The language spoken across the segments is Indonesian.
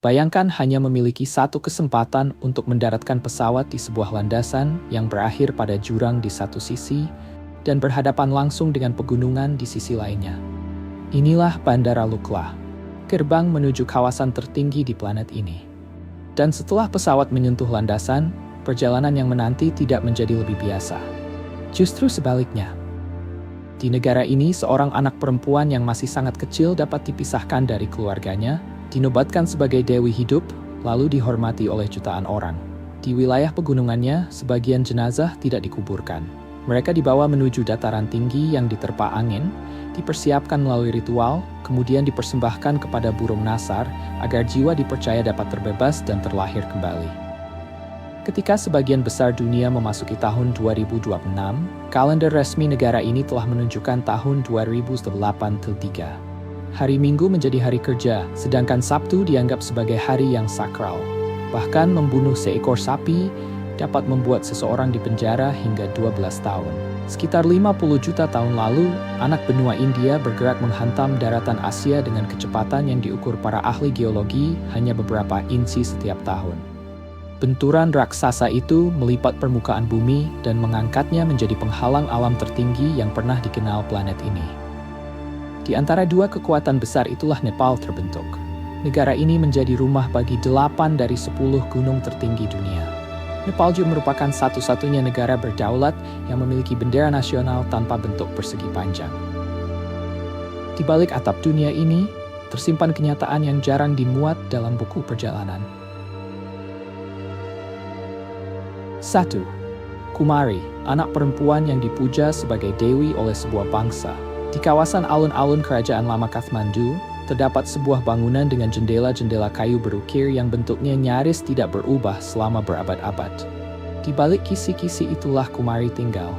Bayangkan hanya memiliki satu kesempatan untuk mendaratkan pesawat di sebuah landasan yang berakhir pada jurang di satu sisi dan berhadapan langsung dengan pegunungan di sisi lainnya. Inilah Bandara Lukla, gerbang menuju kawasan tertinggi di planet ini. Dan setelah pesawat menyentuh landasan, perjalanan yang menanti tidak menjadi lebih biasa. Justru sebaliknya. Di negara ini, seorang anak perempuan yang masih sangat kecil dapat dipisahkan dari keluarganya, dinobatkan sebagai dewi hidup, lalu dihormati oleh jutaan orang. Di wilayah pegunungannya, sebagian jenazah tidak dikuburkan. Mereka dibawa menuju dataran tinggi yang diterpa angin, dipersiapkan melalui ritual, kemudian dipersembahkan kepada burung nasar agar jiwa dipercaya dapat terbebas dan terlahir kembali. Ketika sebagian besar dunia memasuki tahun 2026, kalender resmi negara ini telah menunjukkan tahun 2083. Hari Minggu menjadi hari kerja, sedangkan Sabtu dianggap sebagai hari yang sakral. Bahkan membunuh seekor sapi dapat membuat seseorang dipenjara hingga 12 tahun. Sekitar 50 juta tahun lalu, anak benua India bergerak menghantam daratan Asia dengan kecepatan yang diukur para ahli geologi hanya beberapa inci setiap tahun. Benturan raksasa itu melipat permukaan bumi dan mengangkatnya menjadi penghalang alam tertinggi yang pernah dikenal planet ini. Di antara dua kekuatan besar itulah Nepal terbentuk. Negara ini menjadi rumah bagi 8 dari 10 gunung tertinggi dunia. Nepal juga merupakan satu-satunya negara berdaulat yang memiliki bendera nasional tanpa bentuk persegi panjang. Di balik atap dunia ini, tersimpan kenyataan yang jarang dimuat dalam buku perjalanan. 1. Kumari, anak perempuan yang dipuja sebagai dewi oleh sebuah bangsa. Di kawasan alun-alun kerajaan lama Kathmandu, terdapat sebuah bangunan dengan jendela-jendela kayu berukir yang bentuknya nyaris tidak berubah selama berabad-abad. Di balik kisi-kisi itulah Kumari tinggal.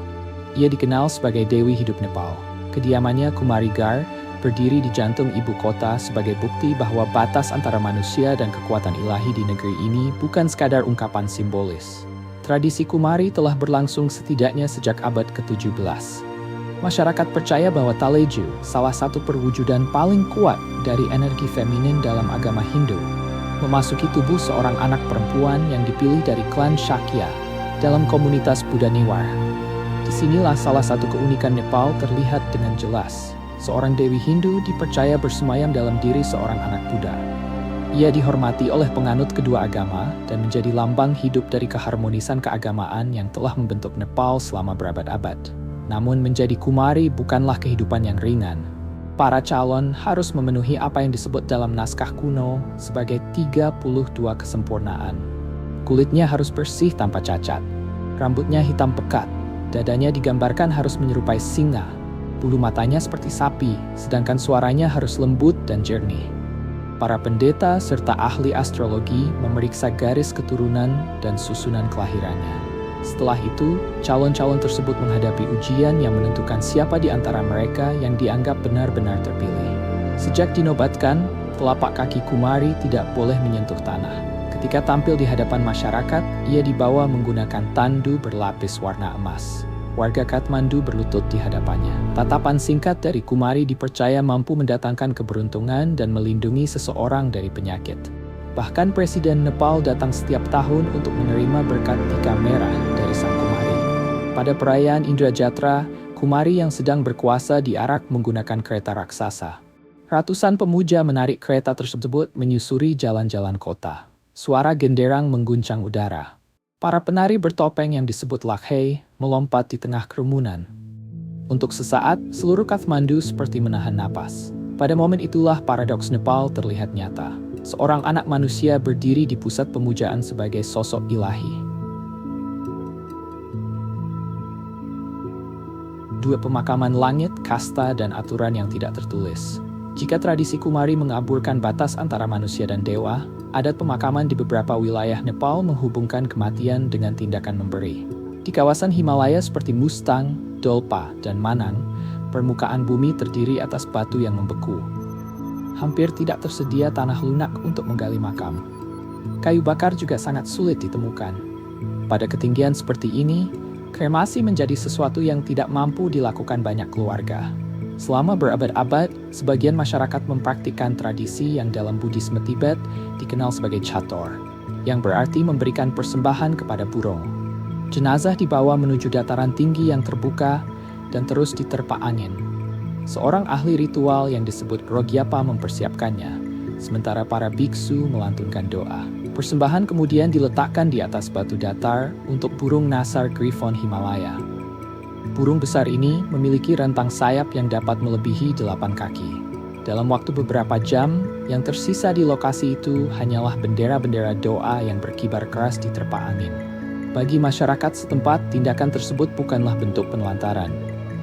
Ia dikenal sebagai Dewi Hidup Nepal. Kediamannya Kumari Gar berdiri di jantung ibu kota sebagai bukti bahwa batas antara manusia dan kekuatan ilahi di negeri ini bukan sekadar ungkapan simbolis. Tradisi Kumari telah berlangsung setidaknya sejak abad ke-17. Masyarakat percaya bahwa Taleju, salah satu perwujudan paling kuat dari energi feminin dalam agama Hindu, memasuki tubuh seorang anak perempuan yang dipilih dari klan Shakya dalam komunitas Buddha Newar. Disinilah salah satu keunikan Nepal terlihat dengan jelas. Seorang dewi Hindu dipercaya bersemayam dalam diri seorang anak Buddha. Ia dihormati oleh penganut kedua agama dan menjadi lambang hidup dari keharmonisan keagamaan yang telah membentuk Nepal selama berabad-abad. Namun menjadi Kumari bukanlah kehidupan yang ringan. Para calon harus memenuhi apa yang disebut dalam naskah kuno sebagai 32 kesempurnaan. Kulitnya harus bersih tanpa cacat. Rambutnya hitam pekat. Dadanya digambarkan harus menyerupai singa. Bulu matanya seperti sapi, sedangkan suaranya harus lembut dan jernih. Para pendeta serta ahli astrologi memeriksa garis keturunan dan susunan kelahirannya. Setelah itu, calon-calon tersebut menghadapi ujian yang menentukan siapa di antara mereka yang dianggap benar-benar terpilih. Sejak dinobatkan, telapak kaki Kumari tidak boleh menyentuh tanah. Ketika tampil di hadapan masyarakat, ia dibawa menggunakan tandu berlapis warna emas. Warga Kathmandu berlutut di hadapannya. Tatapan singkat dari Kumari dipercaya mampu mendatangkan keberuntungan dan melindungi seseorang dari penyakit. Bahkan Presiden Nepal datang setiap tahun untuk menerima berkat tika merah dari sang Kumari. Pada perayaan Indra Jatra, Kumari yang sedang berkuasa diarak menggunakan kereta raksasa. Ratusan pemuja menarik kereta tersebut menyusuri jalan-jalan kota. Suara genderang mengguncang udara. Para penari bertopeng yang disebut lakhei melompat di tengah kerumunan. Untuk sesaat, seluruh Kathmandu seperti menahan napas. Pada momen itulah paradoks Nepal terlihat nyata. Seorang anak manusia berdiri di pusat pemujaan sebagai sosok ilahi. Dua pemakaman langit, kasta, dan aturan yang tidak tertulis. Jika tradisi Kumari mengaburkan batas antara manusia dan dewa, adat pemakaman di beberapa wilayah Nepal menghubungkan kematian dengan tindakan memberi. Di kawasan Himalaya seperti Mustang, Dolpa, dan Manang, permukaan bumi terdiri atas batu yang membeku. Hampir tidak tersedia tanah lunak untuk menggali makam. Kayu bakar juga sangat sulit ditemukan. Pada ketinggian seperti ini, kremasi menjadi sesuatu yang tidak mampu dilakukan banyak keluarga. Selama berabad-abad, sebagian masyarakat mempraktikkan tradisi yang dalam Buddhisme Tibet dikenal sebagai Chator, yang berarti memberikan persembahan kepada burung. Jenazah dibawa menuju dataran tinggi yang terbuka dan terus diterpa angin. Seorang ahli ritual yang disebut Rogyapa mempersiapkannya, sementara para biksu melantunkan doa. Persembahan kemudian diletakkan di atas batu datar untuk burung Nasar Griffon Himalaya. Burung besar ini memiliki rentang sayap yang dapat melebihi 8 kaki. Dalam waktu beberapa jam, yang tersisa di lokasi itu hanyalah bendera-bendera doa yang berkibar keras diterpa angin. Bagi masyarakat setempat, tindakan tersebut bukanlah bentuk penelantaran.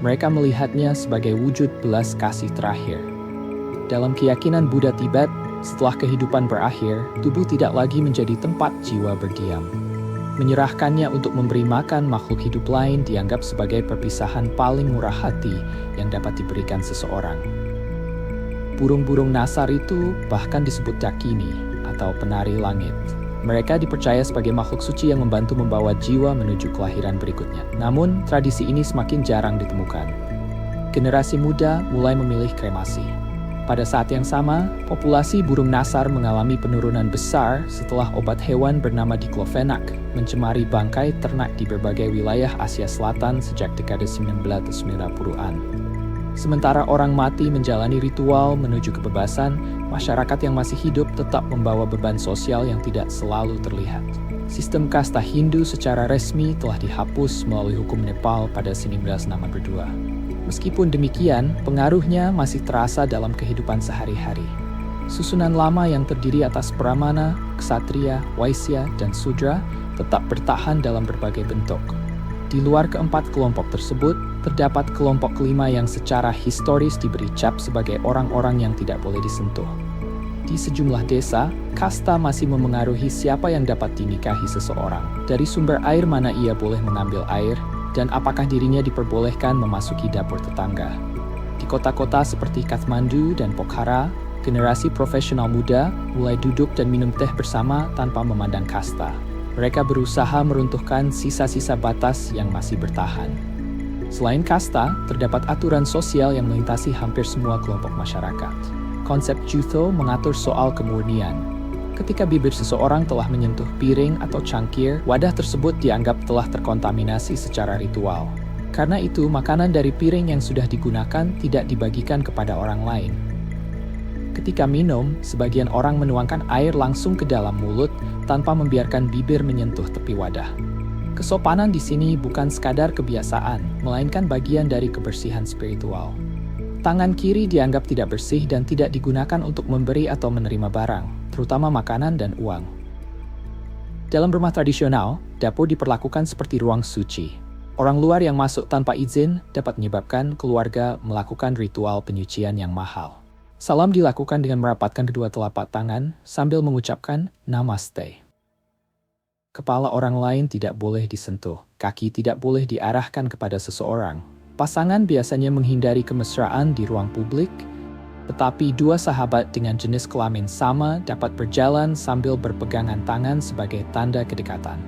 Mereka melihatnya sebagai wujud belas kasih terakhir. Dalam keyakinan Buddha Tibet, setelah kehidupan berakhir, tubuh tidak lagi menjadi tempat jiwa berdiam. Menyerahkannya untuk memberi makan makhluk hidup lain dianggap sebagai perpisahan paling murah hati yang dapat diberikan seseorang. Burung-burung Nasar itu bahkan disebut Dakini atau penari langit. Mereka dipercaya sebagai makhluk suci yang membantu membawa jiwa menuju kelahiran berikutnya. Namun, tradisi ini semakin jarang ditemukan. Generasi muda mulai memilih kremasi. Pada saat yang sama, populasi burung Nasar mengalami penurunan besar setelah obat hewan bernama diklofenak mencemari bangkai ternak di berbagai wilayah Asia Selatan sejak dekade 1990-an. Sementara orang mati menjalani ritual menuju kebebasan, masyarakat yang masih hidup tetap membawa beban sosial yang tidak selalu terlihat. Sistem kasta Hindu secara resmi telah dihapus melalui hukum Nepal pada 1962. Meskipun demikian, pengaruhnya masih terasa dalam kehidupan sehari-hari. Susunan lama yang terdiri atas Brahmana, Ksatria, Waisya, dan Sudra tetap bertahan dalam berbagai bentuk. Di luar keempat kelompok tersebut, terdapat kelompok kelima yang secara historis diberi cap sebagai orang-orang yang tidak boleh disentuh. Di sejumlah desa, kasta masih memengaruhi siapa yang dapat dinikahi seseorang, dari sumber air mana ia boleh mengambil air, dan apakah dirinya diperbolehkan memasuki dapur tetangga. Di kota-kota seperti Kathmandu dan Pokhara, generasi profesional muda mulai duduk dan minum teh bersama tanpa memandang kasta. Mereka berusaha meruntuhkan sisa-sisa batas yang masih bertahan. Selain kasta, terdapat aturan sosial yang melintasi hampir semua kelompok masyarakat. Konsep Jutho mengatur soal kemurnian. Ketika bibir seseorang telah menyentuh piring atau cangkir, wadah tersebut dianggap telah terkontaminasi secara ritual. Karena itu, makanan dari piring yang sudah digunakan tidak dibagikan kepada orang lain. Ketika minum, sebagian orang menuangkan air langsung ke dalam mulut tanpa membiarkan bibir menyentuh tepi wadah. Kesopanan di sini bukan sekadar kebiasaan, melainkan bagian dari kebersihan spiritual. Tangan kiri dianggap tidak bersih dan tidak digunakan untuk memberi atau menerima barang, terutama makanan dan uang. Dalam rumah tradisional, dapur diperlakukan seperti ruang suci. Orang luar yang masuk tanpa izin dapat menyebabkan keluarga melakukan ritual penyucian yang mahal. Salam dilakukan dengan merapatkan kedua telapak tangan sambil mengucapkan Namaste. Kepala orang lain tidak boleh disentuh, kaki tidak boleh diarahkan kepada seseorang. Pasangan biasanya menghindari kemesraan di ruang publik, tetapi dua sahabat dengan jenis kelamin sama dapat berjalan sambil berpegangan tangan sebagai tanda kedekatan.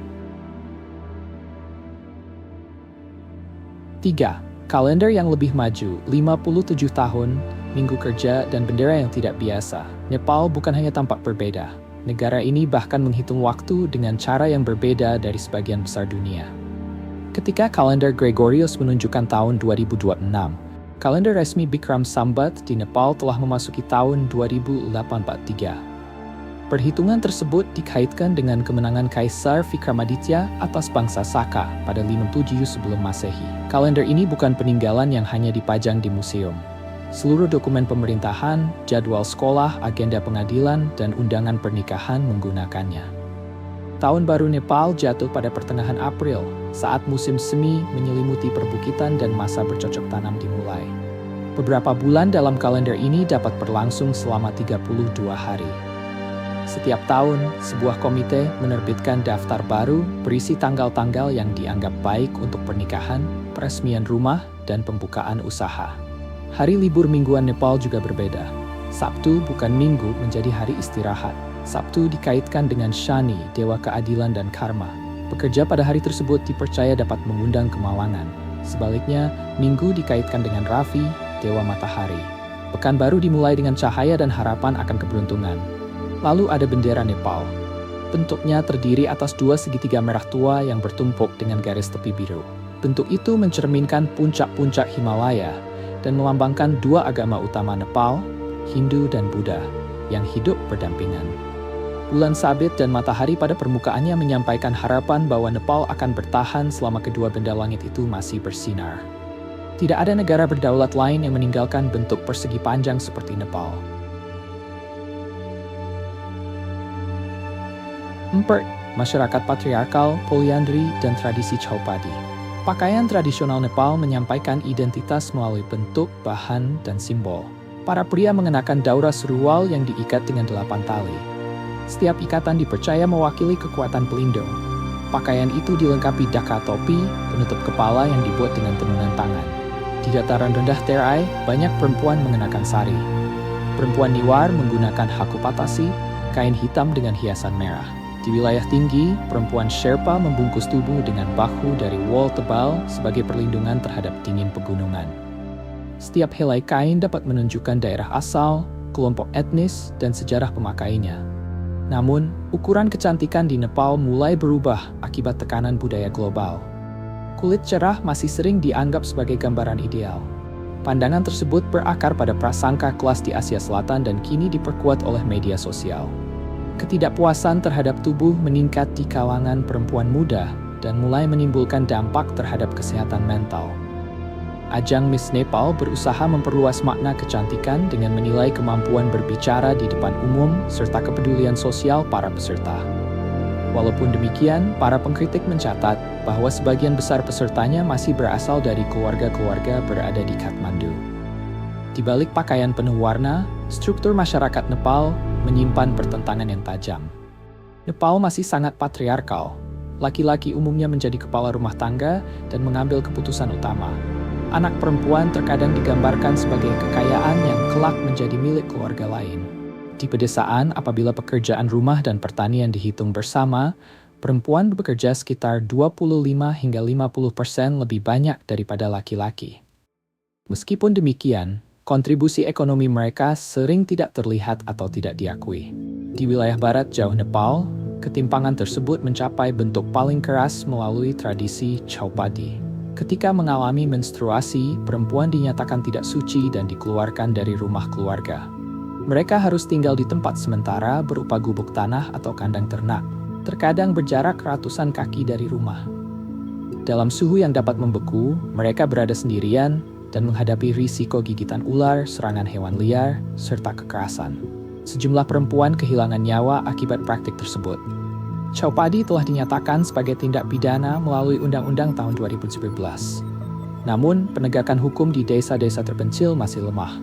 3. Kalender yang lebih maju, 57 tahun, minggu kerja, dan bendera yang tidak biasa. Nepal bukan hanya tampak berbeda. Negara ini bahkan menghitung waktu dengan cara yang berbeda dari sebagian besar dunia. Ketika kalender Gregorius menunjukkan tahun 2026, kalender resmi Bikram Sambat di Nepal telah memasuki tahun 2843. Perhitungan tersebut dikaitkan dengan kemenangan Kaisar Vikramaditya atas bangsa Saka pada 57 sebelum Masehi. Kalender ini bukan peninggalan yang hanya dipajang di museum. Seluruh dokumen pemerintahan, jadwal sekolah, agenda pengadilan, dan undangan pernikahan menggunakannya. Tahun baru Nepal jatuh pada pertengahan April, saat musim semi menyelimuti perbukitan dan masa bercocok tanam dimulai. Beberapa bulan dalam kalender ini dapat berlangsung selama 32 hari. Setiap tahun, sebuah komite menerbitkan daftar baru berisi tanggal-tanggal yang dianggap baik untuk pernikahan, peresmian rumah, dan pembukaan usaha. Hari libur mingguan Nepal juga berbeda. Sabtu bukan minggu menjadi hari istirahat. Sabtu dikaitkan dengan Shani, dewa keadilan dan karma. Pekerja pada hari tersebut dipercaya dapat mengundang kemalangan. Sebaliknya, Minggu dikaitkan dengan Ravi, dewa matahari. Pekan baru dimulai dengan cahaya dan harapan akan keberuntungan. Lalu ada bendera Nepal. Bentuknya terdiri atas dua segitiga merah tua yang bertumpuk dengan garis tepi biru. Bentuk itu mencerminkan puncak-puncak Himalaya dan melambangkan dua agama utama Nepal, Hindu dan Buddha, yang hidup berdampingan. Bulan sabit dan matahari pada permukaannya menyampaikan harapan bahwa Nepal akan bertahan selama kedua benda langit itu masih bersinar. Tidak ada negara berdaulat lain yang meninggalkan bentuk persegi panjang seperti Nepal. 4. Masyarakat patriarkal, poliandri, dan tradisi Chhaupadi. Pakaian tradisional Nepal menyampaikan identitas melalui bentuk, bahan, dan simbol. Para pria mengenakan daura serual yang diikat dengan 8 tali. Setiap ikatan dipercaya mewakili kekuatan pelindung. Pakaian itu dilengkapi daka topi, penutup kepala yang dibuat dengan tenunan tangan. Di dataran rendah Terai, banyak perempuan mengenakan sari. Perempuan Niwar menggunakan hakupatasi, kain hitam dengan hiasan merah. Di wilayah tinggi, perempuan Sherpa membungkus tubuh dengan bahu dari wol tebal sebagai perlindungan terhadap dingin pegunungan. Setiap helai kain dapat menunjukkan daerah asal, kelompok etnis, dan sejarah pemakainya. Namun, ukuran kecantikan di Nepal mulai berubah akibat tekanan budaya global. Kulit cerah masih sering dianggap sebagai gambaran ideal. Pandangan tersebut berakar pada prasangka kelas di Asia Selatan dan kini diperkuat oleh media sosial. Ketidakpuasan terhadap tubuh meningkat di kalangan perempuan muda dan mulai menimbulkan dampak terhadap kesehatan mental. Ajang Miss Nepal berusaha memperluas makna kecantikan dengan menilai kemampuan berbicara di depan umum serta kepedulian sosial para peserta. Walaupun demikian, para pengkritik mencatat bahwa sebagian besar pesertanya masih berasal dari keluarga-keluarga berada di Kathmandu. Di balik pakaian penuh warna, struktur masyarakat Nepal menyimpan pertentangan yang tajam. Nepal masih sangat patriarkal. Laki-laki umumnya menjadi kepala rumah tangga dan mengambil keputusan utama. Anak perempuan terkadang digambarkan sebagai kekayaan yang kelak menjadi milik keluarga lain. Di pedesaan, apabila pekerjaan rumah dan pertanian dihitung bersama, perempuan bekerja sekitar 25 hingga 50% lebih banyak daripada laki-laki. Meskipun demikian, kontribusi ekonomi mereka sering tidak terlihat atau tidak diakui. Di wilayah barat jauh Nepal, ketimpangan tersebut mencapai bentuk paling keras melalui tradisi Chhaupadi. Ketika mengalami menstruasi, perempuan dinyatakan tidak suci dan dikeluarkan dari rumah keluarga. Mereka harus tinggal di tempat sementara berupa gubuk tanah atau kandang ternak, terkadang berjarak ratusan kaki dari rumah. Dalam suhu yang dapat membeku, mereka berada sendirian dan menghadapi risiko gigitan ular, serangan hewan liar, serta kekerasan. Sejumlah perempuan kehilangan nyawa akibat praktik tersebut. Chhaupadi telah dinyatakan sebagai tindak pidana melalui Undang-Undang tahun 2017. Namun, penegakan hukum di desa-desa terpencil masih lemah.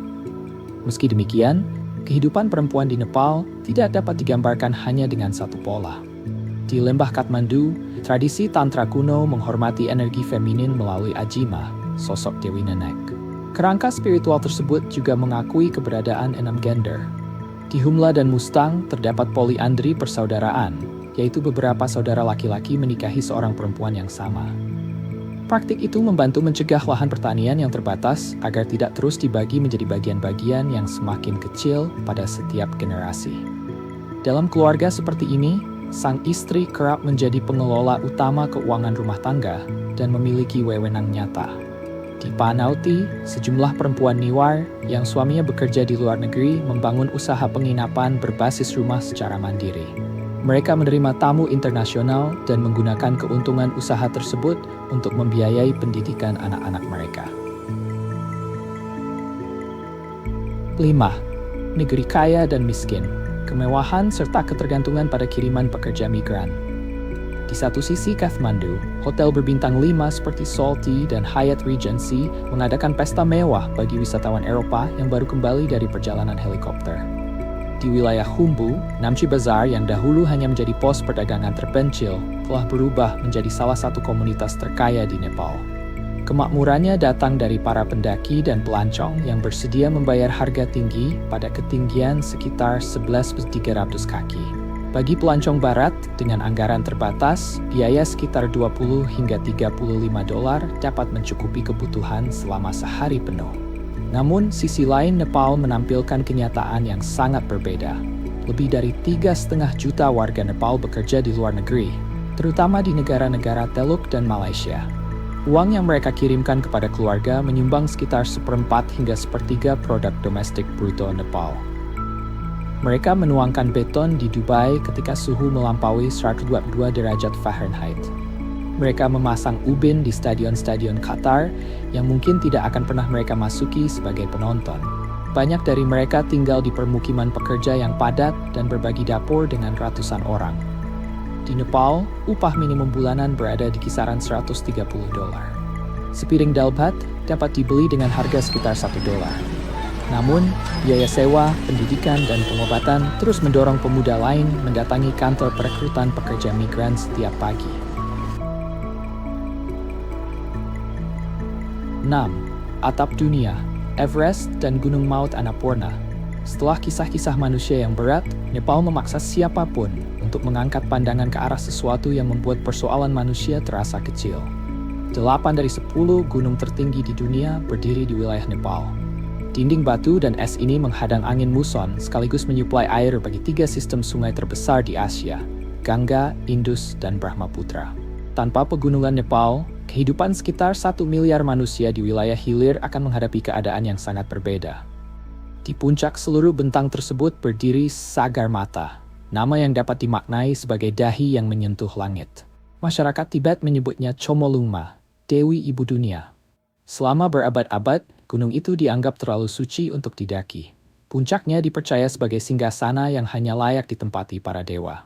Meski demikian, kehidupan perempuan di Nepal tidak dapat digambarkan hanya dengan satu pola. Di lembah Kathmandu, tradisi Tantra kuno menghormati energi feminin melalui Ajima, sosok Dewi Nenek. Kerangka spiritual tersebut juga mengakui keberadaan 6 gender. Di Humla dan Mustang terdapat poliandri persaudaraan, yaitu beberapa saudara laki-laki menikahi seorang perempuan yang sama. Praktik itu membantu mencegah lahan pertanian yang terbatas agar tidak terus dibagi menjadi bagian-bagian yang semakin kecil pada setiap generasi. Dalam keluarga seperti ini, sang istri kerap menjadi pengelola utama keuangan rumah tangga dan memiliki wewenang nyata. Di Panauti, sejumlah perempuan Niwar yang suaminya bekerja di luar negeri membangun usaha penginapan berbasis rumah secara mandiri. Mereka menerima tamu internasional dan menggunakan keuntungan usaha tersebut untuk membiayai pendidikan anak-anak mereka. 5. Negeri kaya dan miskin, kemewahan serta ketergantungan pada kiriman pekerja migran. Di satu sisi Kathmandu, hotel berbintang 5 seperti Salty dan Hyatt Regency mengadakan pesta mewah bagi wisatawan Eropa yang baru kembali dari perjalanan helikopter. Di wilayah Khumbu, Namche Bazaar yang dahulu hanya menjadi pos perdagangan terpencil telah berubah menjadi salah satu komunitas terkaya di Nepal. Kemakmurannya datang dari para pendaki dan pelancong yang bersedia membayar harga tinggi pada ketinggian sekitar 11.300 kaki. Bagi pelancong barat, dengan anggaran terbatas, biaya sekitar 20 hingga $35 dapat mencukupi kebutuhan selama sehari penuh. Namun, sisi lain Nepal menampilkan kenyataan yang sangat berbeda. Lebih dari 3,5 juta warga Nepal bekerja di luar negeri, terutama di negara-negara Teluk dan Malaysia. Uang yang mereka kirimkan kepada keluarga menyumbang sekitar 1/4 hingga 1/3 produk domestik bruto Nepal. Mereka menuangkan beton di Dubai ketika suhu melampaui 122 derajat Fahrenheit. Mereka memasang ubin di stadion-stadion Qatar yang mungkin tidak akan pernah mereka masuki sebagai penonton. Banyak dari mereka tinggal di permukiman pekerja yang padat dan berbagi dapur dengan ratusan orang. Di Nepal, upah minimum bulanan berada di kisaran $130. Sepiring dal bhat dapat dibeli dengan harga sekitar $1. Namun, biaya sewa, pendidikan, dan pengobatan terus mendorong pemuda lain mendatangi kantor perekrutan pekerja migran setiap pagi. 6. Atap dunia, Everest dan Gunung Maut Annapurna. Setelah kisah-kisah manusia yang berat, Nepal memaksa siapapun untuk mengangkat pandangan ke arah sesuatu yang membuat persoalan manusia terasa kecil. 8 dari 10 gunung tertinggi di dunia berdiri di wilayah Nepal. Dinding batu dan es ini menghadang angin muson sekaligus menyuplai air bagi 3 sistem sungai terbesar di Asia, Gangga, Indus, dan Brahmaputra. Tanpa pegunungan Nepal, kehidupan sekitar 1 miliar manusia di wilayah hilir akan menghadapi keadaan yang sangat berbeda. Di puncak seluruh bentang tersebut berdiri Sagarmatha, nama yang dapat dimaknai sebagai dahi yang menyentuh langit. Masyarakat Tibet menyebutnya Chomolungma, Dewi Ibu Dunia. Selama berabad-abad, gunung itu dianggap terlalu suci untuk didaki. Puncaknya dipercaya sebagai singgasana yang hanya layak ditempati para dewa.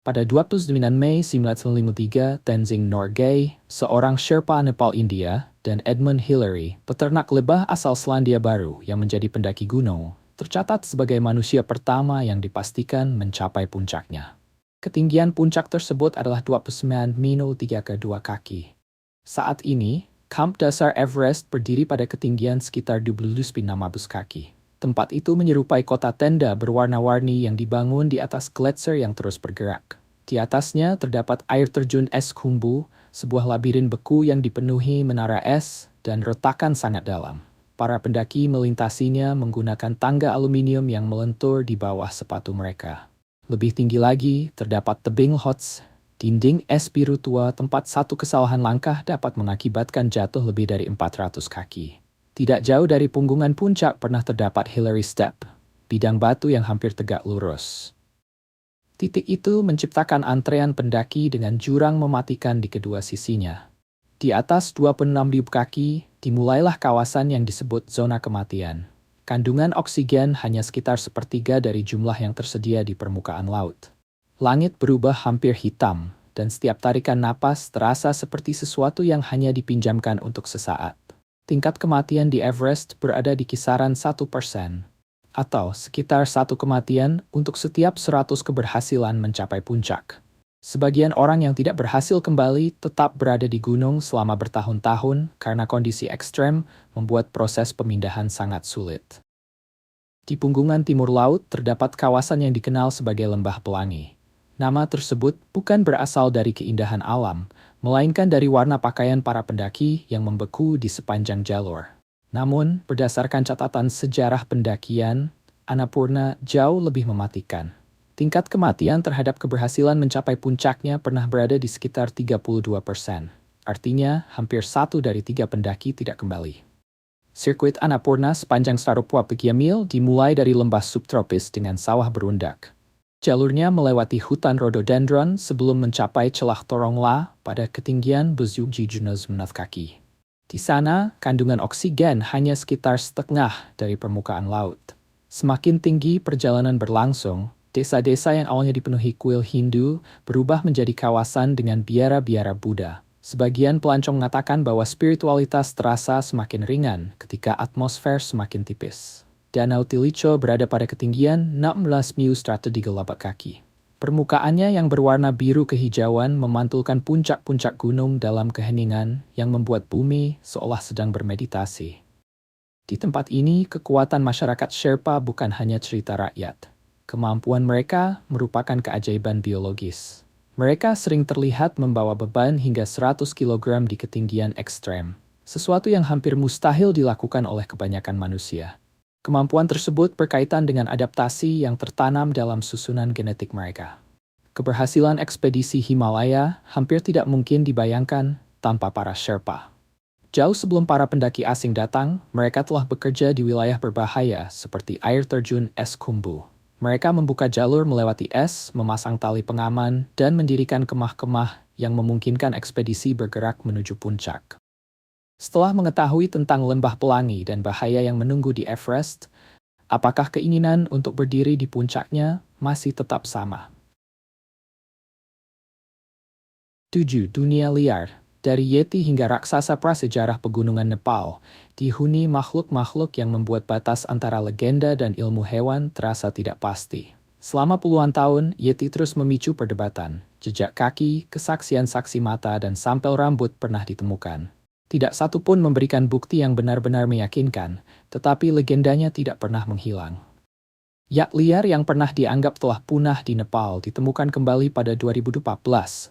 Pada 29 Mei 1953, Tenzing Norgay, seorang Sherpa Nepal India, dan Edmund Hillary, peternak lebah asal Selandia Baru yang menjadi pendaki gunung, tercatat sebagai manusia pertama yang dipastikan mencapai puncaknya. Ketinggian puncak tersebut adalah 29,3 kaki. Saat ini, kamp dasar Everest berdiri pada ketinggian sekitar 12,15 kaki. Tempat itu menyerupai kota tenda berwarna-warni yang dibangun di atas gletser yang terus bergerak. Di atasnya terdapat air terjun es Khumbu, sebuah labirin beku yang dipenuhi menara es dan retakan sangat dalam. Para pendaki melintasinya menggunakan tangga aluminium yang melentur di bawah sepatu mereka. Lebih tinggi lagi, terdapat tebing Lhotse, dinding es biru tua tempat satu kesalahan langkah dapat mengakibatkan jatuh lebih dari 400 kaki. Tidak jauh dari punggungan puncak pernah terdapat Hillary Step, bidang batu yang hampir tegak lurus. Titik itu menciptakan antrean pendaki dengan jurang mematikan di kedua sisinya. Di atas 26.000 kaki, dimulailah kawasan yang disebut zona kematian. Kandungan oksigen hanya sekitar 1/3 dari jumlah yang tersedia di permukaan laut. Langit berubah hampir hitam, dan setiap tarikan napas terasa seperti sesuatu yang hanya dipinjamkan untuk sesaat. Tingkat kematian di Everest berada di kisaran 1%, atau sekitar 1 kematian untuk setiap 100 keberhasilan mencapai puncak. Sebagian orang yang tidak berhasil kembali tetap berada di gunung selama bertahun-tahun karena kondisi ekstrem membuat proses pemindahan sangat sulit. Di punggungan timur laut terdapat kawasan yang dikenal sebagai Lembah Pelangi. Nama tersebut bukan berasal dari keindahan alam, melainkan dari warna pakaian para pendaki yang membeku di sepanjang jalur. Namun, berdasarkan catatan sejarah pendakian, Annapurna jauh lebih mematikan. Tingkat kematian terhadap keberhasilan mencapai puncaknya pernah berada di sekitar 32%. Artinya, hampir 1 dari 3 pendaki tidak kembali. Sirkuit Annapurna sepanjang 123 mil dimulai dari lembah subtropis dengan sawah berundak. Jalurnya melewati hutan rhododendron sebelum mencapai celah Torongla pada ketinggian 17,9 kaki. Di sana, kandungan oksigen hanya sekitar setengah dari permukaan laut. Semakin tinggi perjalanan berlangsung, desa-desa yang awalnya dipenuhi kuil Hindu berubah menjadi kawasan dengan biara-biara Buddha. Sebagian pelancong mengatakan bahwa spiritualitas terasa semakin ringan ketika atmosfer semakin tipis. Danau Tilicho berada pada ketinggian 16,138 kaki. Permukaannya yang berwarna biru kehijauan memantulkan puncak-puncak gunung dalam keheningan yang membuat bumi seolah sedang bermeditasi. Di tempat ini, kekuatan masyarakat Sherpa bukan hanya cerita rakyat. Kemampuan mereka merupakan keajaiban biologis. Mereka sering terlihat membawa beban hingga 100 kg di ketinggian ekstrem. sesuatu yang hampir mustahil dilakukan oleh kebanyakan manusia. Kemampuan tersebut berkaitan dengan adaptasi yang tertanam dalam susunan genetik mereka. Keberhasilan ekspedisi Himalaya hampir tidak mungkin dibayangkan tanpa para Sherpa. Jauh sebelum para pendaki asing datang, mereka telah bekerja di wilayah berbahaya seperti air terjun es Khumbu. Mereka membuka jalur melewati es, memasang tali pengaman, dan mendirikan kemah-kemah yang memungkinkan ekspedisi bergerak menuju puncak. Setelah mengetahui tentang lembah pelangi dan bahaya yang menunggu di Everest, apakah keinginan untuk berdiri di puncaknya masih tetap sama? 7. Dunia liar. Dari Yeti hingga raksasa prasejarah pegunungan Nepal, dihuni makhluk-makhluk yang membuat batas antara legenda dan ilmu hewan terasa tidak pasti. Selama puluhan tahun, Yeti terus memicu perdebatan. Jejak kaki, kesaksian saksi mata, dan sampel rambut pernah ditemukan. Tidak satu pun memberikan bukti yang benar-benar meyakinkan, tetapi legendanya tidak pernah menghilang. Yak liar yang pernah dianggap telah punah di Nepal ditemukan kembali pada 2014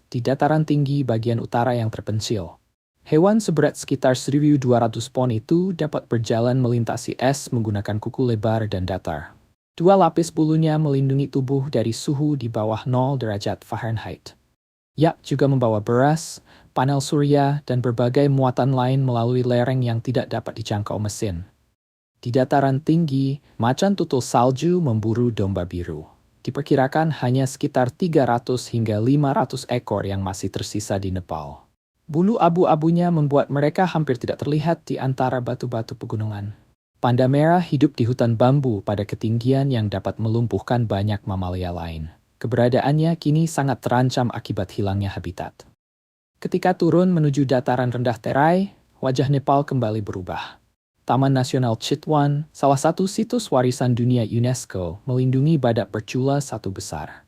di dataran tinggi bagian utara yang terpencil. Hewan seberat sekitar 1.200 pon itu dapat berjalan melintasi es menggunakan kuku lebar dan datar. 2 lapis bulunya melindungi tubuh dari suhu di bawah 0 derajat Fahrenheit. Yak juga membawa beras, panel surya, dan berbagai muatan lain melalui lereng yang tidak dapat dijangkau mesin. Di dataran tinggi, macan tutul salju memburu domba biru. Diperkirakan hanya sekitar 300 hingga 500 ekor yang masih tersisa di Nepal. Bulu abu-abunya membuat mereka hampir tidak terlihat di antara batu-batu pegunungan. Panda merah hidup di hutan bambu pada ketinggian yang dapat melumpuhkan banyak mamalia lain. Keberadaannya kini sangat terancam akibat hilangnya habitat. Ketika turun menuju dataran rendah Terai, wajah Nepal kembali berubah. Taman Nasional Chitwan, salah satu situs warisan dunia UNESCO, melindungi badak bercula satu besar.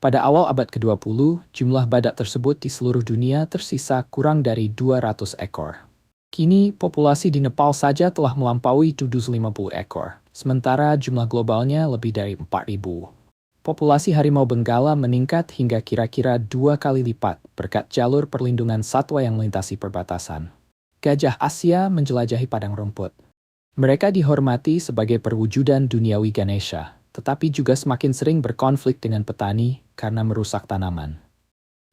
Pada awal abad ke-20, jumlah badak tersebut di seluruh dunia tersisa kurang dari 200 ekor. Kini, populasi di Nepal saja telah melampaui 750 ekor, sementara jumlah globalnya lebih dari 4.000. Populasi harimau Benggala meningkat hingga kira-kira 2 kali lipat berkat jalur perlindungan satwa yang melintasi perbatasan. Gajah Asia menjelajahi padang rumput. Mereka dihormati sebagai perwujudan duniawi Ganesha, tetapi juga semakin sering berkonflik dengan petani karena merusak tanaman.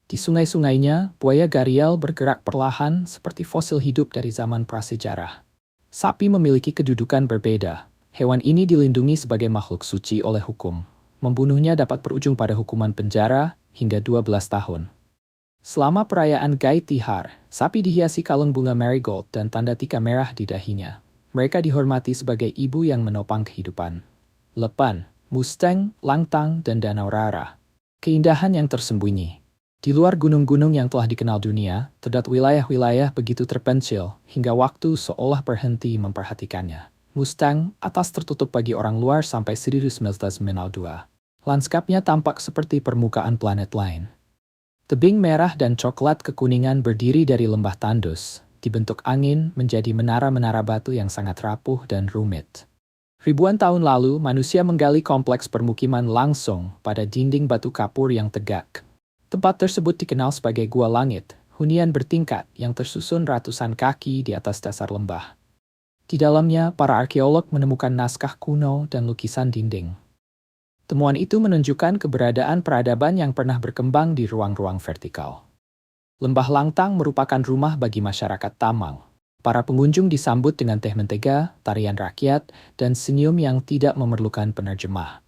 Di sungai-sungainya, buaya Gharial bergerak perlahan seperti fosil hidup dari zaman prasejarah. Sapi memiliki kedudukan berbeda. Hewan ini dilindungi sebagai makhluk suci oleh hukum. Membunuhnya dapat berujung pada hukuman penjara hingga 12 tahun. Selama perayaan Gai Tihar, sapi dihiasi kalung bunga marigold dan tanda tika merah di dahinya. Mereka dihormati sebagai ibu yang menopang kehidupan. Lepan, Mustang, Langtang, dan Danau Rara. Keindahan yang tersembunyi. Di luar gunung-gunung yang telah dikenal dunia, terdapat wilayah-wilayah begitu terpencil hingga waktu seolah berhenti memperhatikannya. Mustang, atas tertutup bagi orang luar sampai 1992. Lanskapnya tampak seperti permukaan planet lain. Tebing merah dan coklat kekuningan berdiri dari lembah tandus, dibentuk angin menjadi menara-menara batu yang sangat rapuh dan rumit. Ribuan tahun lalu, manusia menggali kompleks permukiman langsung pada dinding batu kapur yang tegak. Tempat tersebut dikenal sebagai Gua Langit, hunian bertingkat yang tersusun ratusan kaki di atas dasar lembah. Di dalamnya, para arkeolog menemukan naskah kuno dan lukisan dinding. Temuan itu menunjukkan keberadaan peradaban yang pernah berkembang di ruang-ruang vertikal. Lembah Langtang merupakan rumah bagi masyarakat Tamang. Para pengunjung disambut dengan teh mentega, tarian rakyat, dan senyum yang tidak memerlukan penerjemah.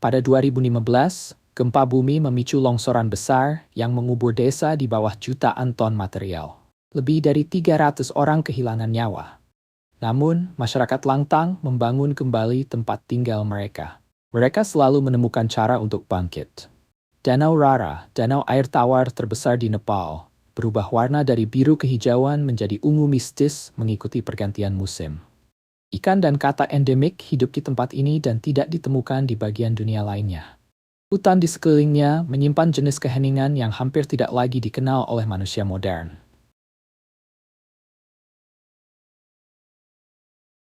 Pada 2015, gempa bumi memicu longsoran besar yang mengubur desa di bawah jutaan ton material. Lebih dari 300 orang kehilangan nyawa. Namun, masyarakat Langtang membangun kembali tempat tinggal mereka. Mereka selalu menemukan cara untuk bangkit. Danau Rara, danau air tawar terbesar di Nepal, berubah warna dari biru kehijauan menjadi ungu mistis mengikuti pergantian musim. Ikan dan kata endemik hidup di tempat ini dan tidak ditemukan di bagian dunia lainnya. Hutan di sekelilingnya menyimpan jenis keheningan yang hampir tidak lagi dikenal oleh manusia modern.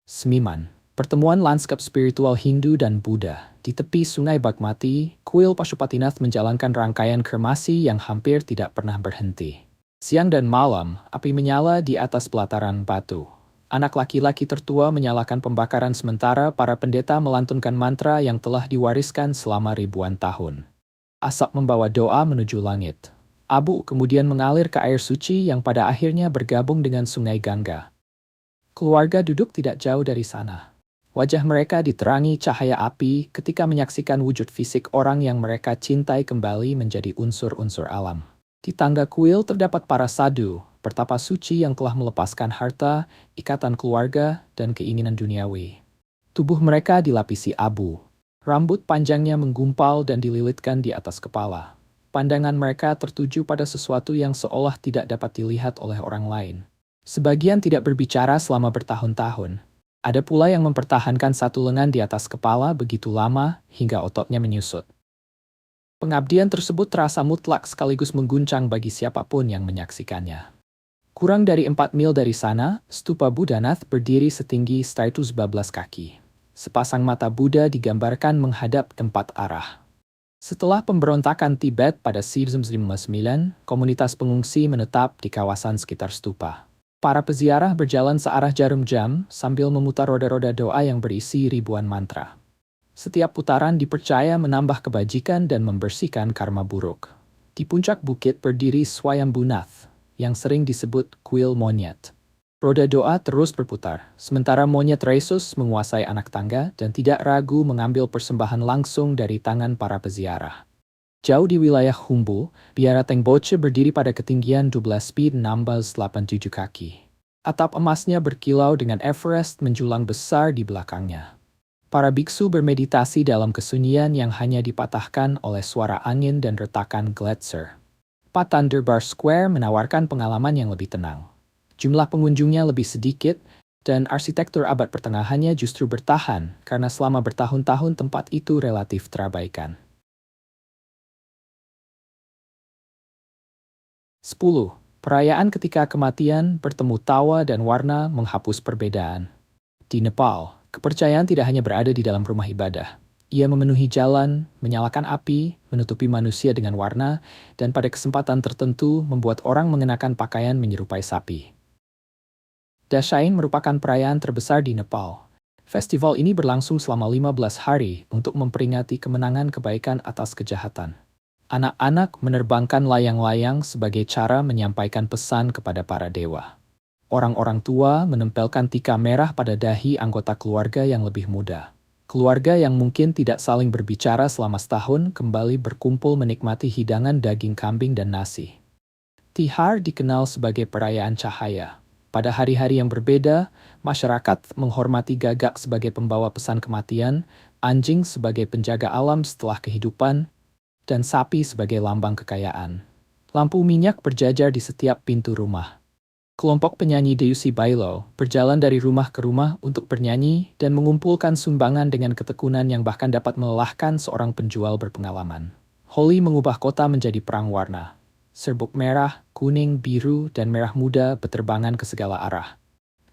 Semiman, pertemuan lanskap spiritual Hindu dan Buddha. Di tepi sungai Bagmati, kuil Pashupatinath menjalankan rangkaian kremasi yang hampir tidak pernah berhenti. Siang dan malam, api menyala di atas pelataran batu. Anak laki-laki tertua menyalakan pembakaran sementara para pendeta melantunkan mantra yang telah diwariskan selama ribuan tahun. Asap membawa doa menuju langit. Abu kemudian mengalir ke air suci yang pada akhirnya bergabung dengan sungai Gangga. Keluarga duduk tidak jauh dari sana. Wajah mereka diterangi cahaya api ketika menyaksikan wujud fisik orang yang mereka cintai kembali menjadi unsur-unsur alam. Di tangga kuil terdapat para sadhu, pertapa suci yang telah melepaskan harta, ikatan keluarga, dan keinginan duniawi. Tubuh mereka dilapisi abu. Rambut panjangnya menggumpal dan dililitkan di atas kepala. Pandangan mereka tertuju pada sesuatu yang seolah tidak dapat dilihat oleh orang lain. Sebagian tidak berbicara selama bertahun-tahun. Ada pula yang mempertahankan satu lengan di atas kepala begitu lama hingga ototnya menyusut. Pengabdian tersebut terasa mutlak sekaligus mengguncang bagi siapapun yang menyaksikannya. Kurang dari 4 mil dari sana, stupa Buddhanath berdiri setinggi 112 kaki. Sepasang mata Buddha digambarkan menghadap tempat arah. Setelah pemberontakan Tibet pada 1959, komunitas pengungsi menetap di kawasan sekitar stupa. Para peziarah berjalan searah jarum jam sambil memutar roda-roda doa yang berisi ribuan mantra. Setiap putaran dipercaya menambah kebajikan dan membersihkan karma buruk. Di puncak bukit berdiri Swayambhunath, yang sering disebut kuil monyet. Roda doa terus berputar, sementara monyet Rhesus menguasai anak tangga dan tidak ragu mengambil persembahan langsung dari tangan para peziarah. Jauh di wilayah Humbu, biara Tengboche berdiri pada ketinggian 12 feet 687 kaki. Atap emasnya berkilau dengan Everest menjulang besar di belakangnya. Para biksu bermeditasi dalam kesunyian yang hanya dipatahkan oleh suara angin dan retakan gletser. Patanderbar Square menawarkan pengalaman yang lebih tenang. Jumlah pengunjungnya lebih sedikit, dan arsitektur abad pertengahannya justru bertahan karena selama bertahun-tahun tempat itu relatif terabaikan. 10. Perayaan ketika kematian bertemu tawa dan warna menghapus perbedaan. Di Nepal, kepercayaan tidak hanya berada di dalam rumah ibadah. Ia memenuhi jalan, menyalakan api, menutupi manusia dengan warna, dan pada kesempatan tertentu membuat orang mengenakan pakaian menyerupai sapi. Dashain merupakan perayaan terbesar di Nepal. Festival ini berlangsung selama 15 hari untuk memperingati kemenangan kebaikan atas kejahatan. Anak-anak menerbangkan layang-layang sebagai cara menyampaikan pesan kepada para dewa. Orang-orang tua menempelkan tika merah pada dahi anggota keluarga yang lebih muda. Keluarga yang mungkin tidak saling berbicara selama setahun kembali berkumpul menikmati hidangan daging kambing dan nasi. Tihar dikenal sebagai perayaan cahaya. Pada hari-hari yang berbeda, masyarakat menghormati gagak sebagai pembawa pesan kematian, anjing sebagai penjaga alam setelah kehidupan, dan sapi sebagai lambang kekayaan. Lampu minyak berjajar di setiap pintu rumah. Kelompok penyanyi Deusi Bailo berjalan dari rumah ke rumah untuk bernyanyi dan mengumpulkan sumbangan dengan ketekunan yang bahkan dapat melelahkan seorang penjual berpengalaman. Holi mengubah kota menjadi perang warna. Serbuk merah, kuning, biru, dan merah muda berterbangan ke segala arah.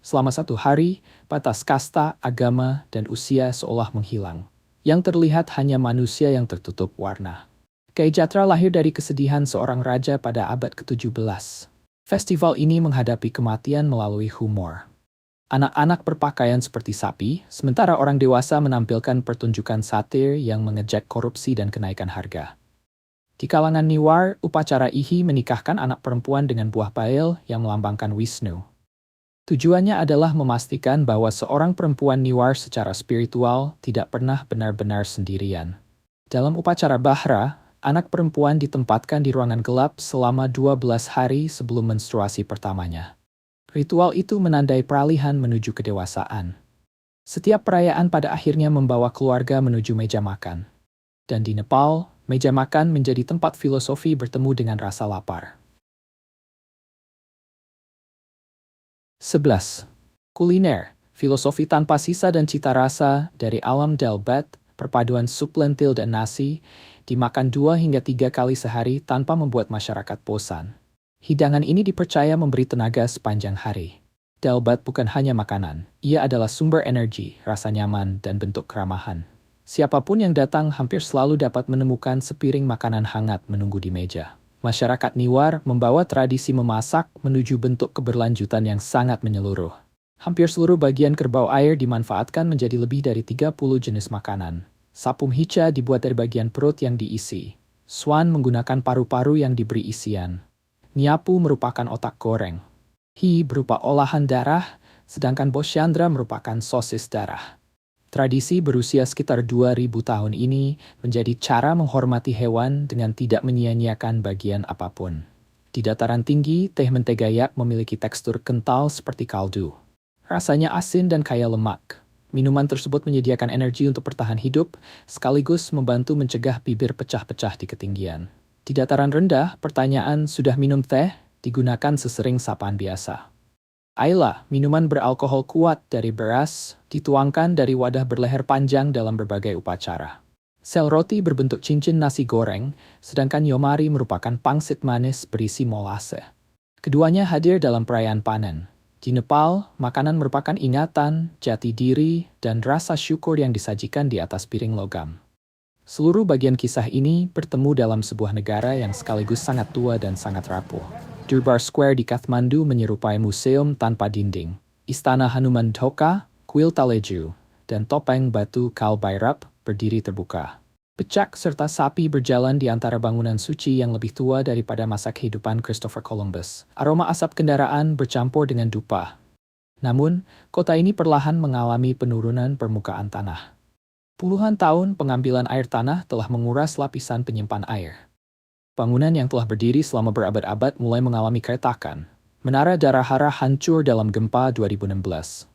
Selama 1 hari, batas kasta, agama, dan usia seolah menghilang. Yang terlihat hanya manusia yang tertutup warna. Kaijatra lahir dari kesedihan seorang raja pada abad ke-17. Festival ini menghadapi kematian melalui humor. Anak-anak berpakaian seperti sapi, sementara orang dewasa menampilkan pertunjukan satir yang mengejek korupsi dan kenaikan harga. Di kalangan Niwar, upacara Ihi menikahkan anak perempuan dengan buah bail yang melambangkan Wisnu. Tujuannya adalah memastikan bahwa seorang perempuan Niwar secara spiritual tidak pernah benar-benar sendirian. Dalam upacara Bahra, anak perempuan ditempatkan di ruangan gelap selama 12 hari sebelum menstruasi pertamanya. Ritual itu menandai peralihan menuju kedewasaan. Setiap perayaan pada akhirnya membawa keluarga menuju meja makan. Dan di Nepal, meja makan menjadi tempat filosofi bertemu dengan rasa lapar. 11. Kuliner, filosofi tanpa sisa dan cita rasa dari alam Delbat, perpaduan sup lentil dan nasi, dimakan 2 hingga 3 kali sehari tanpa membuat masyarakat bosan. Hidangan ini dipercaya memberi tenaga sepanjang hari. Delbat bukan hanya makanan, ia adalah sumber energi, rasa nyaman, dan bentuk keramahan. Siapapun yang datang hampir selalu dapat menemukan sepiring makanan hangat menunggu di meja. Masyarakat Niwar membawa tradisi memasak menuju bentuk keberlanjutan yang sangat menyeluruh. Hampir seluruh bagian kerbau air dimanfaatkan menjadi lebih dari 30 jenis makanan. Sapum hica dibuat dari bagian perut yang diisi. Swan menggunakan paru-paru yang diberi isian. Nyapu merupakan otak goreng. Hi berupa olahan darah, sedangkan Boshandra merupakan sosis darah. Tradisi berusia sekitar 2000 tahun ini menjadi cara menghormati hewan dengan tidak menyia-nyiakan bagian apapun. Di dataran tinggi, teh mentega yak memiliki tekstur kental seperti kaldu. Rasanya asin dan kaya lemak. Minuman tersebut menyediakan energi untuk bertahan hidup, sekaligus membantu mencegah bibir pecah-pecah di ketinggian. Di dataran rendah, pertanyaan "sudah minum teh?" digunakan sesering sapaan biasa. Aila, minuman beralkohol kuat dari beras, dituangkan dari wadah berleher panjang dalam berbagai upacara. Sel roti berbentuk cincin nasi goreng, sedangkan yomari merupakan pangsit manis berisi molase. Keduanya hadir dalam perayaan panen. Di Nepal, makanan merupakan ingatan, jati diri, dan rasa syukur yang disajikan di atas piring logam. Seluruh bagian kisah ini bertemu dalam sebuah negara yang sekaligus sangat tua dan sangat rapuh. Durbar Square di Kathmandu menyerupai museum tanpa dinding. Istana Hanuman Dhoka, kuil Taleju, dan topeng batu Kal Bhairab berdiri terbuka. Becak serta sapi berjalan di antara bangunan suci yang lebih tua daripada masa kehidupan Christopher Columbus. Aroma asap kendaraan bercampur dengan dupa. Namun, kota ini perlahan mengalami penurunan permukaan tanah. Puluhan tahun pengambilan air tanah telah menguras lapisan penyimpan air. Bangunan yang telah berdiri selama berabad-abad mulai mengalami keretakan. Menara Darahara hancur dalam gempa 2016.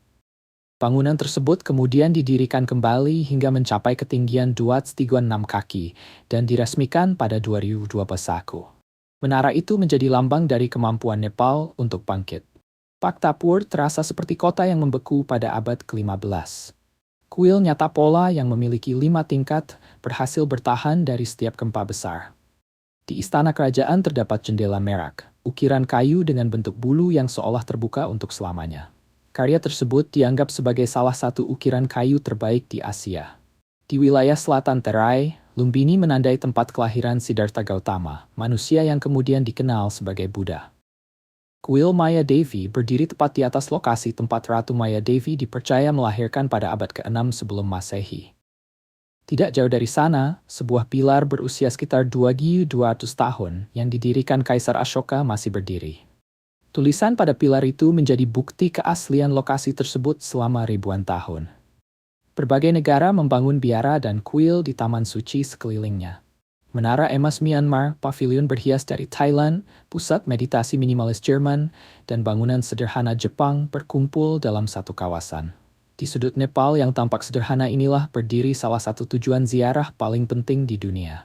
Bangunan tersebut kemudian didirikan kembali hingga mencapai ketinggian 236 kaki dan diresmikan pada 2012. Menara itu menjadi lambang dari kemampuan Nepal untuk bangkit. Bhaktapur terasa seperti kota yang membeku pada abad ke-15. Kuil Nyatapola yang memiliki 5 tingkat berhasil bertahan dari setiap gempa besar. Di istana kerajaan terdapat jendela merak, ukiran kayu dengan bentuk bulu yang seolah terbuka untuk selamanya. Karya tersebut dianggap sebagai salah satu ukiran kayu terbaik di Asia. Di wilayah selatan Terai, Lumbini menandai tempat kelahiran Siddhartha Gautama, manusia yang kemudian dikenal sebagai Buddha. Kuil Maya Devi berdiri tepat di atas lokasi tempat Ratu Maya Devi dipercaya melahirkan pada abad ke-6 sebelum Masehi. Tidak jauh dari sana, sebuah pilar berusia sekitar 200 tahun yang didirikan Kaisar Ashoka masih berdiri. Tulisan pada pilar itu menjadi bukti keaslian lokasi tersebut selama ribuan tahun. Berbagai negara membangun biara dan kuil di taman suci sekelilingnya. Menara emas Myanmar, pavilion berhias dari Thailand, pusat meditasi minimalis Jerman, dan bangunan sederhana Jepang berkumpul dalam satu kawasan. Di sudut Nepal yang tampak sederhana inilah berdiri salah satu tujuan ziarah paling penting di dunia.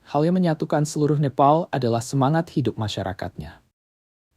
Hal yang menyatukan seluruh Nepal adalah semangat hidup masyarakatnya.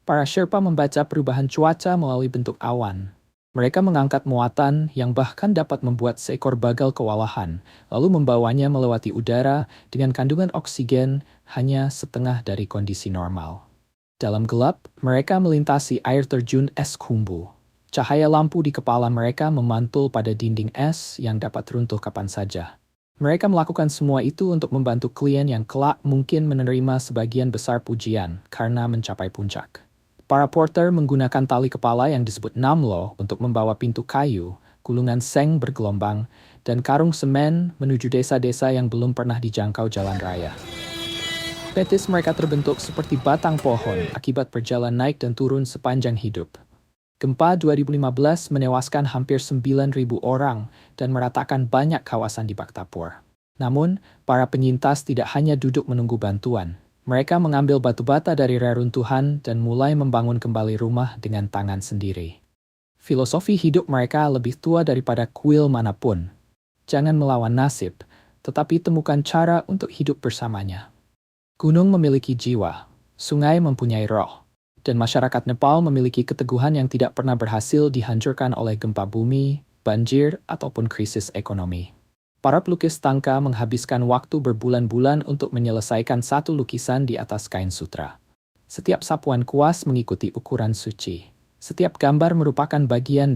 Para Sherpa membaca perubahan cuaca melalui bentuk awan. Mereka mengangkat muatan yang bahkan dapat membuat seekor bagal kewalahan, lalu membawanya melewati udara dengan kandungan oksigen hanya setengah dari kondisi normal. Dalam gelap, mereka melintasi air terjun es Khumbu. Cahaya lampu di kepala mereka memantul pada dinding es yang dapat runtuh kapan saja. Mereka melakukan semua itu untuk membantu klien yang kelak mungkin menerima sebagian besar pujian karena mencapai puncak. Para porter menggunakan tali kepala yang disebut namlo untuk membawa pintu kayu, gulungan seng bergelombang, dan karung semen menuju desa-desa yang belum pernah dijangkau jalan raya. Betis mereka terbentuk seperti batang pohon akibat berjalan naik dan turun sepanjang hidup. Gempa 2015 menewaskan hampir 9.000 orang dan meratakan banyak kawasan di Bhaktapur. Namun, para penyintas tidak hanya duduk menunggu bantuan. Mereka mengambil batu bata dari reruntuhan dan mulai membangun kembali rumah dengan tangan sendiri. Filosofi hidup mereka lebih tua daripada kuil manapun. Jangan melawan nasib, tetapi temukan cara untuk hidup bersamanya. Gunung memiliki jiwa, sungai mempunyai roh. Dan masyarakat Nepal memiliki keteguhan yang tidak pernah berhasil dihancurkan oleh gempa bumi, banjir, ataupun krisis ekonomi. Para pelukis tangka menghabiskan waktu berbulan-bulan untuk menyelesaikan satu lukisan di atas kain sutra. Setiap sapuan kuas mengikuti ukuran suci. Setiap gambar merupakan bagian